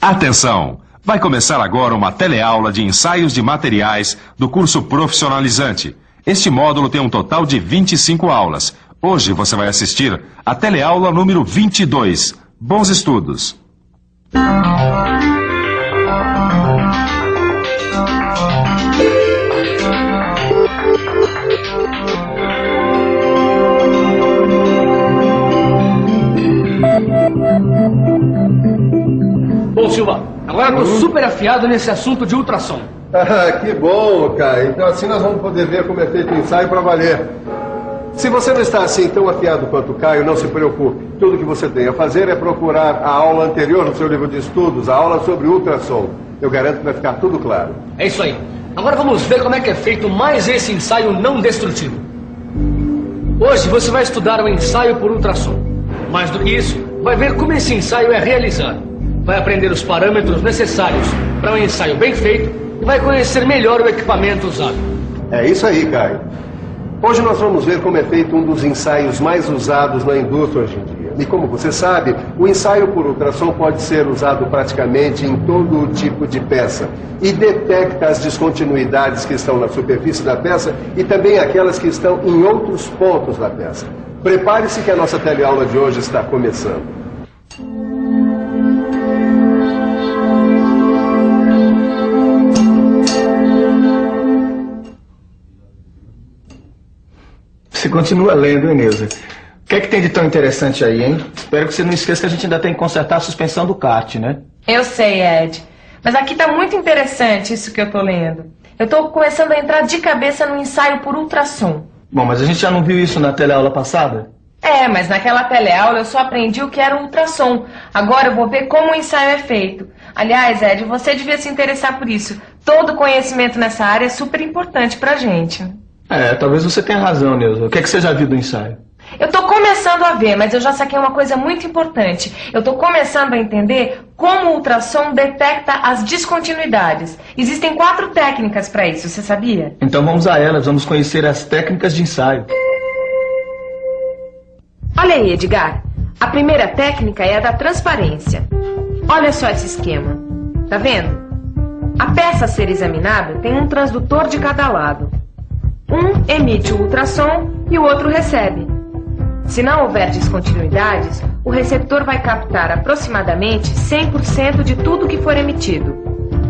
Atenção! Vai começar agora uma teleaula de ensaios de materiais do curso profissionalizante. Este módulo tem um total de 25 aulas. Hoje você vai assistir a teleaula número 22. Bons estudos! Bom, Silva, agora eu tô super afiado nesse assunto de ultrassom. Que bom, Caio. Então assim nós vamos poder ver como é feito o ensaio para valer. Se você não está assim tão afiado quanto o Caio, não se preocupe. Tudo que você tem a fazer é procurar a aula anterior no seu livro de estudos, a aula sobre ultrassom. Eu garanto que vai ficar tudo claro. É isso aí. Agora vamos ver como é que é feito mais esse ensaio não destrutivo. Hoje você vai estudar o ensaio por ultrassom. Mais do que isso, vai ver como esse ensaio é realizado. Vai aprender os parâmetros necessários para um ensaio bem feito e vai conhecer melhor o equipamento usado. É isso aí, Caio. Hoje nós vamos ver como é feito um dos ensaios mais usados na indústria hoje em dia. E como você sabe, o ensaio por ultrassom pode ser usado praticamente em todo tipo de peça. E detecta as descontinuidades que estão na superfície da peça e também aquelas que estão em outros pontos da peça. Prepare-se que a nossa teleaula de hoje está começando. Você continua lendo, hein, Neuza? O que é que tem de tão interessante aí, hein? Espero que você não esqueça que a gente ainda tem que consertar a suspensão do kart, né? Eu sei, Ed. Mas aqui tá muito interessante isso que eu tô lendo. Eu tô começando a entrar de cabeça no ensaio por ultrassom. Bom, mas a gente já não viu isso na teleaula passada? É, mas naquela teleaula eu só aprendi o que era o ultrassom. Agora eu vou ver como o ensaio é feito. Aliás, Ed, você devia se interessar por isso. Todo conhecimento nessa área é super importante pra gente. É, talvez você tenha razão, Neuza. O que é que você já viu do ensaio? Eu tô começando a ver, mas eu já saquei uma coisa muito importante. Eu tô começando a entender como o ultrassom detecta as descontinuidades. Existem 4 técnicas para isso, você sabia? Então vamos a elas, vamos conhecer as técnicas de ensaio. Olha aí, Edgar. A primeira técnica é a da transparência. Olha só esse esquema. Tá vendo? A peça a ser examinada tem um transdutor de cada lado. Um emite o ultrassom e o outro recebe. Se não houver descontinuidades, o receptor vai captar aproximadamente 100% de tudo que for emitido.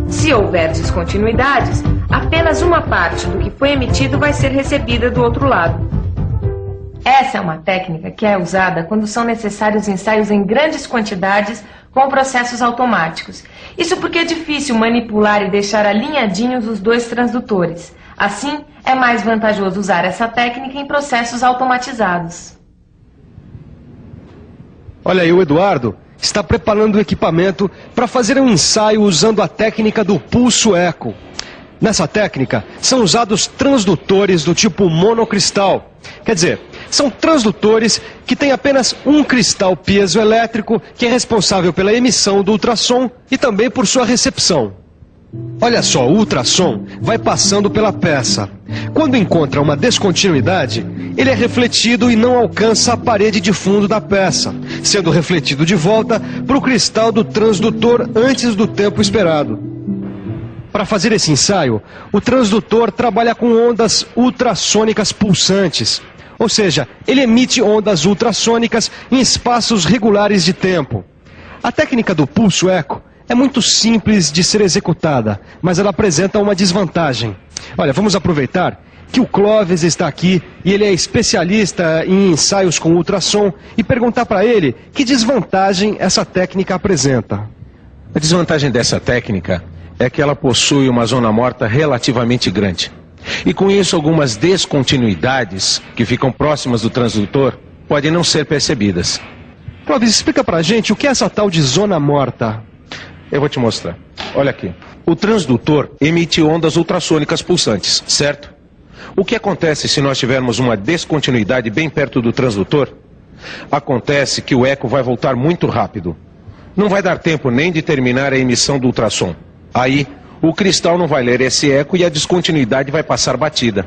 Se houver descontinuidades, apenas uma parte do que foi emitido vai ser recebida do outro lado. Essa é uma técnica que é usada quando são necessários ensaios em grandes quantidades com processos automáticos. Isso porque é difícil manipular e deixar alinhadinhos os 2 transdutores. Assim, é mais vantajoso usar essa técnica em processos automatizados. Olha aí, o Eduardo está preparando o equipamento para fazer um ensaio usando a técnica do pulso eco. Nessa técnica, são usados transdutores do tipo monocristal. Quer dizer, são transdutores que têm apenas um cristal piezoelétrico que é responsável pela emissão do ultrassom e também por sua recepção. Olha só, o ultrassom vai passando pela peça. Quando encontra uma descontinuidade, ele é refletido e não alcança a parede de fundo da peça, sendo refletido de volta para o cristal do transdutor antes do tempo esperado. Para fazer esse ensaio, o transdutor trabalha com ondas ultrassônicas pulsantes, ou seja, ele emite ondas ultrassônicas em espaços regulares de tempo. A técnica do pulso eco é muito simples de ser executada, mas ela apresenta uma desvantagem. Olha, vamos aproveitar que o Clóvis está aqui e ele é especialista em ensaios com ultrassom e perguntar para ele que desvantagem essa técnica apresenta. A desvantagem dessa técnica é que ela possui uma zona morta relativamente grande. E com isso algumas descontinuidades que ficam próximas do transdutor podem não ser percebidas. Clóvis, explica para a gente o que é essa tal de zona morta. Eu vou te mostrar. Olha aqui. O transdutor emite ondas ultrassônicas pulsantes, certo? O que acontece se nós tivermos uma descontinuidade bem perto do transdutor? Acontece que o eco vai voltar muito rápido. Não vai dar tempo nem de terminar a emissão do ultrassom. Aí, o cristal não vai ler esse eco e a descontinuidade vai passar batida.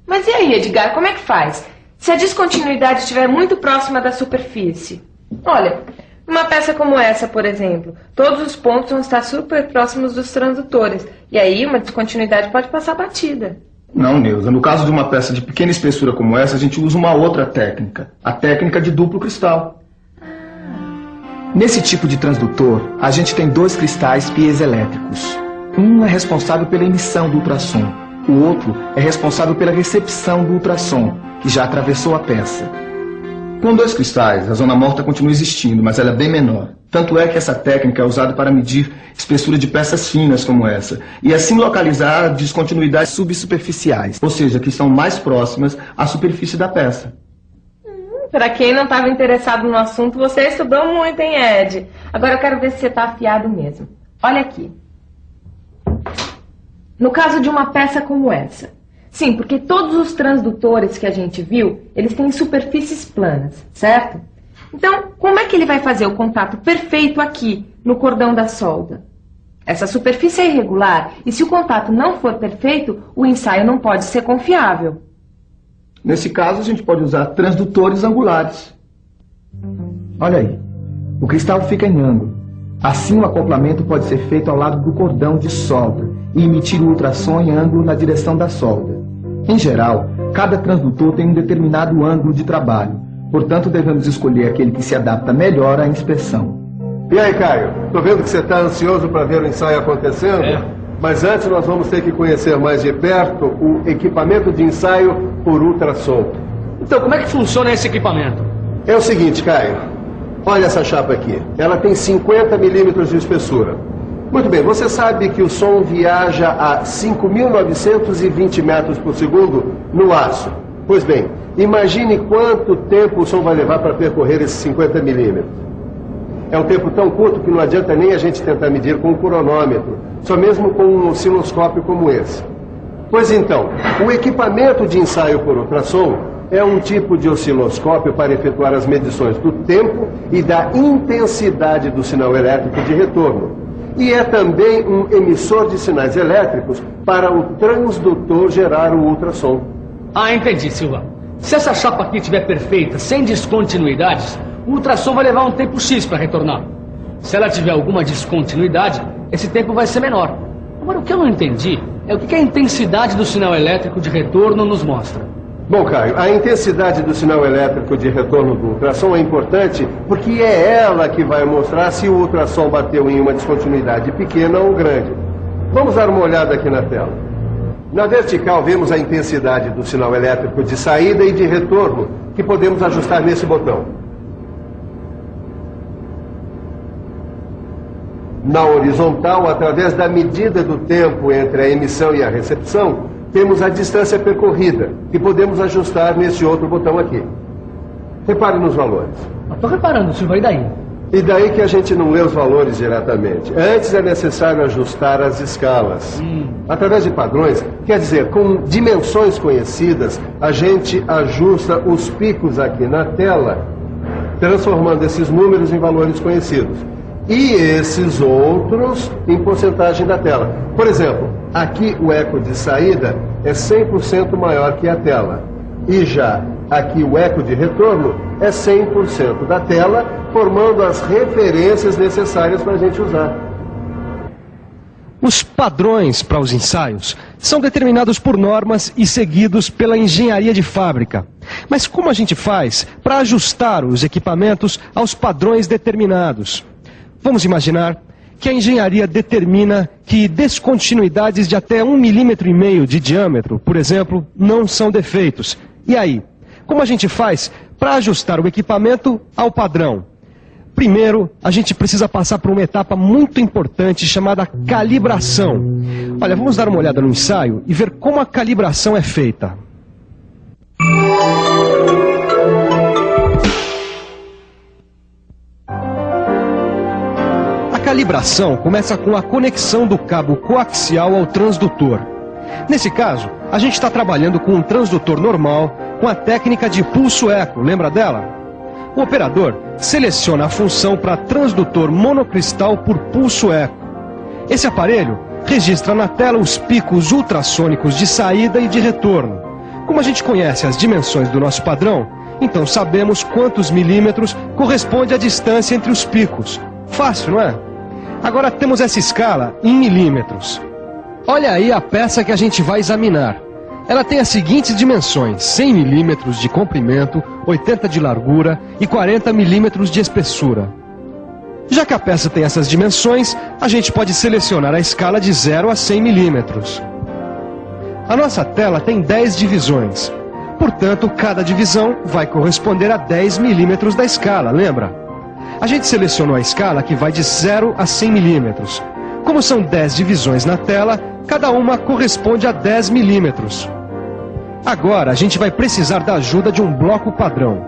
Mas e aí, Edgar, como é que faz? Se a descontinuidade estiver muito próxima da superfície? Olha, Numa peça como essa, por exemplo, todos os pontos vão estar super próximos dos transdutores. E aí uma descontinuidade pode passar batida. Não, Neuza. No caso de uma peça de pequena espessura como essa, a gente usa uma outra técnica. A técnica de duplo cristal. Nesse tipo de transdutor, a gente tem dois cristais piezoelétricos. Um é responsável pela emissão do ultrassom. O outro é responsável pela recepção do ultrassom, que já atravessou a peça. Com dois cristais, a zona morta continua existindo, mas ela é bem menor. Tanto é que essa técnica é usada para medir espessura de peças finas como essa, e assim localizar descontinuidades subsuperficiais, ou seja, que estão mais próximas à superfície da peça. Para quem não estava interessado no assunto, você estudou muito, hein, Ed? Agora eu quero ver se você está afiado mesmo. Olha aqui. No caso de uma peça como essa. Sim, porque todos os transdutores que a gente viu, eles têm superfícies planas, certo? Então, como é que ele vai fazer o contato perfeito aqui, no cordão da solda? Essa superfície é irregular, e se o contato não for perfeito, o ensaio não pode ser confiável. Nesse caso, a gente pode usar transdutores angulares. Olha aí. O cristal fica em ângulo. Assim, o acoplamento pode ser feito ao lado do cordão de solda e emitir o ultrassom em ângulo na direção da solda. Em geral, cada transdutor tem um determinado ângulo de trabalho. Portanto, devemos escolher aquele que se adapta melhor à inspeção. E aí, Caio? Tô vendo que você está ansioso para ver o ensaio acontecendo. Mas antes nós vamos ter que conhecer mais de perto o equipamento de ensaio por ultrassom. Então, como é que funciona esse equipamento? É o seguinte, Caio. Olha essa chapa aqui. Ela tem 50 milímetros de espessura. Muito bem, você sabe que o som viaja a 5.920 metros por segundo no aço. Pois bem, imagine quanto tempo o som vai levar para percorrer esses 50 milímetros. É um tempo tão curto que não adianta nem a gente tentar medir com um cronômetro, só mesmo com um osciloscópio como esse. Pois então, o equipamento de ensaio por ultrassom é um tipo de osciloscópio para efetuar as medições do tempo e da intensidade do sinal elétrico de retorno. E é também um emissor de sinais elétricos para o transdutor gerar o ultrassom. Ah, entendi, Silva. Se essa chapa aqui estiver perfeita, sem descontinuidades, o ultrassom vai levar um tempo X para retornar. Se ela tiver alguma descontinuidade, esse tempo vai ser menor. Agora, o que eu não entendi é o que a intensidade do sinal elétrico de retorno nos mostra. Bom, Caio, a intensidade do sinal elétrico de retorno do ultrassom é importante porque é ela que vai mostrar se o ultrassom bateu em uma descontinuidade pequena ou grande. Vamos dar uma olhada aqui na tela. Na vertical vemos a intensidade do sinal elétrico de saída e de retorno, que podemos ajustar nesse botão. Na horizontal, através da medida do tempo entre a emissão e a recepção, temos a distância percorrida, que podemos ajustar nesse outro botão aqui. Repare nos valores. Estou reparando, Silva, e daí? E daí que a gente não lê os valores diretamente. Antes é necessário ajustar as escalas. Através de padrões, quer dizer, com dimensões conhecidas, a gente ajusta os picos aqui na tela, transformando esses números em valores conhecidos. E esses outros em porcentagem da tela. Por exemplo, aqui o eco de saída é 100% maior que a tela. E já aqui o eco de retorno é 100% da tela, formando as referências necessárias para a gente usar. Os padrões para os ensaios são determinados por normas e seguidos pela engenharia de fábrica. Mas como a gente faz para ajustar os equipamentos aos padrões determinados? Vamos imaginar que a engenharia determina que descontinuidades de até 1,5 milímetro de diâmetro, por exemplo, não são defeitos. E aí? Como a gente faz para ajustar o equipamento ao padrão? Primeiro, a gente precisa passar por uma etapa muito importante chamada calibração. Olha, vamos dar uma olhada no ensaio e ver como a calibração é feita. A calibração começa com a conexão do cabo coaxial ao transdutor. Nesse caso, a gente está trabalhando com um transdutor normal, com a técnica de pulso-eco, lembra dela? O operador seleciona a função para transdutor monocristal por pulso-eco. Esse aparelho registra na tela os picos ultrassônicos de saída e de retorno. Como a gente conhece as dimensões do nosso padrão, Então sabemos quantos milímetros corresponde à distância entre os picos. Fácil, não é? Agora temos essa escala em milímetros. Olha aí a peça que a gente vai examinar. Ela tem as seguintes dimensões: 100 milímetros de comprimento, 80 de largura e 40 milímetros de espessura. Já que a peça tem essas dimensões, a gente pode selecionar a escala de 0 a 100 milímetros. A nossa tela tem 10 divisões. Portanto, cada divisão vai corresponder a 10 milímetros da escala, lembra? A gente selecionou a escala que vai de 0 a 100 milímetros. Como são 10 divisões na tela, cada uma corresponde a 10 milímetros. Agora, a gente vai precisar da ajuda de um bloco padrão.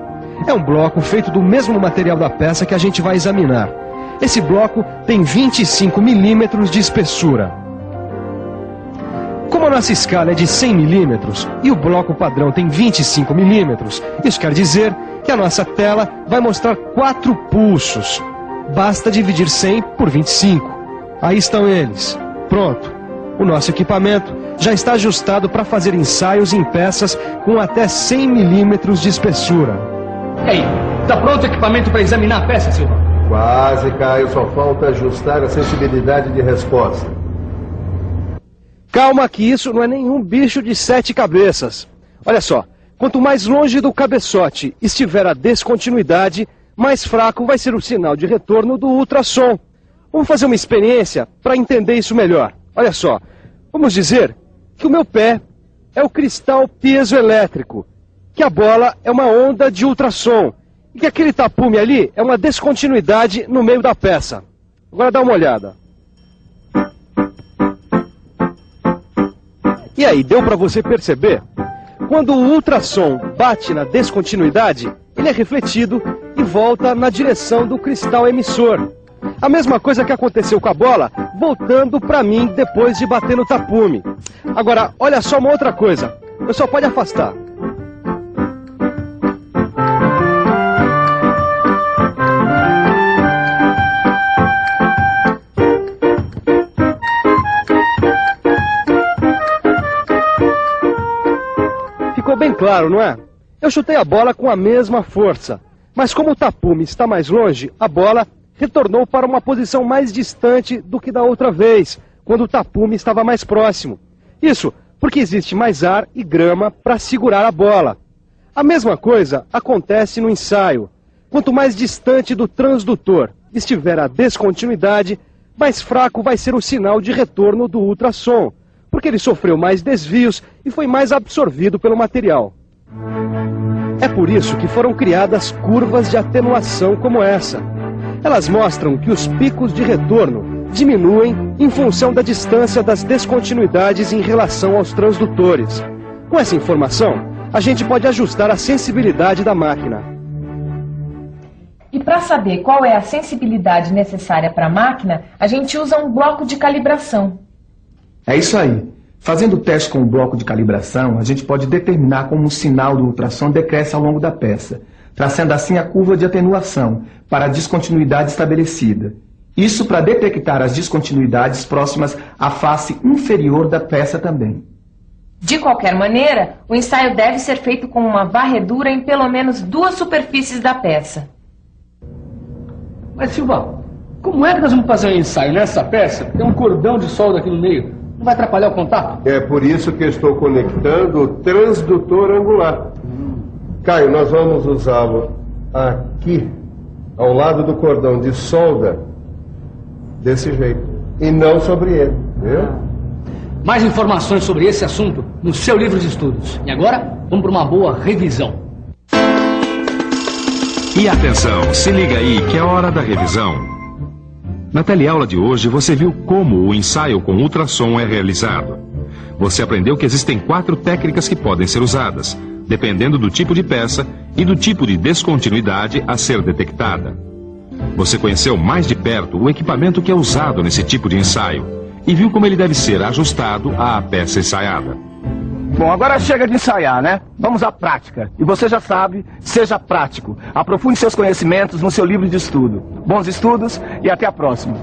É um bloco feito do mesmo material da peça que a gente vai examinar. Esse bloco tem 25 milímetros de espessura. Como a nossa escala é de 100 milímetros e o bloco padrão tem 25 milímetros, isso quer dizer que a nossa tela vai mostrar 4 pulsos. Basta dividir 100 por 25. Aí estão eles. Pronto. O nosso equipamento já está ajustado para fazer ensaios em peças com até 100 milímetros de espessura. E aí, está pronto o equipamento para examinar a peça, Silva? Quase, Caio. Só falta ajustar a sensibilidade de resposta. Calma que isso não é nenhum bicho de 7 cabeças. Olha só, quanto mais longe do cabeçote estiver a descontinuidade, mais fraco vai ser o sinal de retorno do ultrassom. Vamos fazer uma experiência para entender isso melhor. Olha só, vamos dizer que o meu pé é o cristal piezoelétrico, que a bola é uma onda de ultrassom e que aquele tapume ali é uma descontinuidade no meio da peça. Agora dá uma olhada. E aí, deu para você perceber? Quando o ultrassom bate na descontinuidade, ele é refletido e volta na direção do cristal emissor. A mesma coisa que aconteceu com a bola, voltando para mim depois de bater no tapume. Agora, olha só uma outra coisa. O pessoal pode afastar. Ficou bem claro, não é? Eu chutei a bola com a mesma força. Mas como o tapume está mais longe, a bola retornou para uma posição mais distante do que da outra vez, quando o tapume estava mais próximo. Isso porque existe mais ar e grama para segurar a bola. A mesma coisa acontece no ensaio. Quanto mais distante do transdutor estiver a descontinuidade, mais fraco vai ser o sinal de retorno do ultrassom, porque ele sofreu mais desvios e foi mais absorvido pelo material. É por isso que foram criadas curvas de atenuação como essa. Elas mostram que os picos de retorno diminuem em função da distância das descontinuidades em relação aos transdutores. Com essa informação, a gente pode ajustar a sensibilidade da máquina. E para saber qual é a sensibilidade necessária para a máquina, a gente usa um bloco de calibração. É isso aí. Fazendo o teste com o bloco de calibração, a gente pode determinar como o sinal do ultrassom decresce ao longo da peça, traçando assim a curva de atenuação para a descontinuidade estabelecida. Isso para detectar as descontinuidades próximas à face inferior da peça também. De qualquer maneira, o ensaio deve ser feito com uma varredura em pelo menos 2 superfícies da peça. Mas, Silva, como é que nós vamos fazer um ensaio nessa peça? Tem um cordão de solda aqui no meio. Não vai atrapalhar o contato? É por isso que estou conectando o transdutor angular. Caio, nós vamos usá-lo aqui, ao lado do cordão de solda, desse jeito, e não sobre ele, viu? Mais informações sobre esse assunto no seu livro de estudos. E agora, vamos para uma boa revisão. E atenção, se liga aí que é hora da revisão. Na teleaula de hoje você viu como o ensaio com ultrassom é realizado. Você aprendeu que existem 4 técnicas que podem ser usadas, dependendo do tipo de peça e do tipo de descontinuidade a ser detectada. Você conheceu mais de perto o equipamento que é usado nesse tipo de ensaio e viu como ele deve ser ajustado à peça ensaiada. Bom, agora chega de ensaiar, né? Vamos à prática. E você já sabe, seja prático. Aprofunde seus conhecimentos no seu livro de estudo. Bons estudos e até a próxima.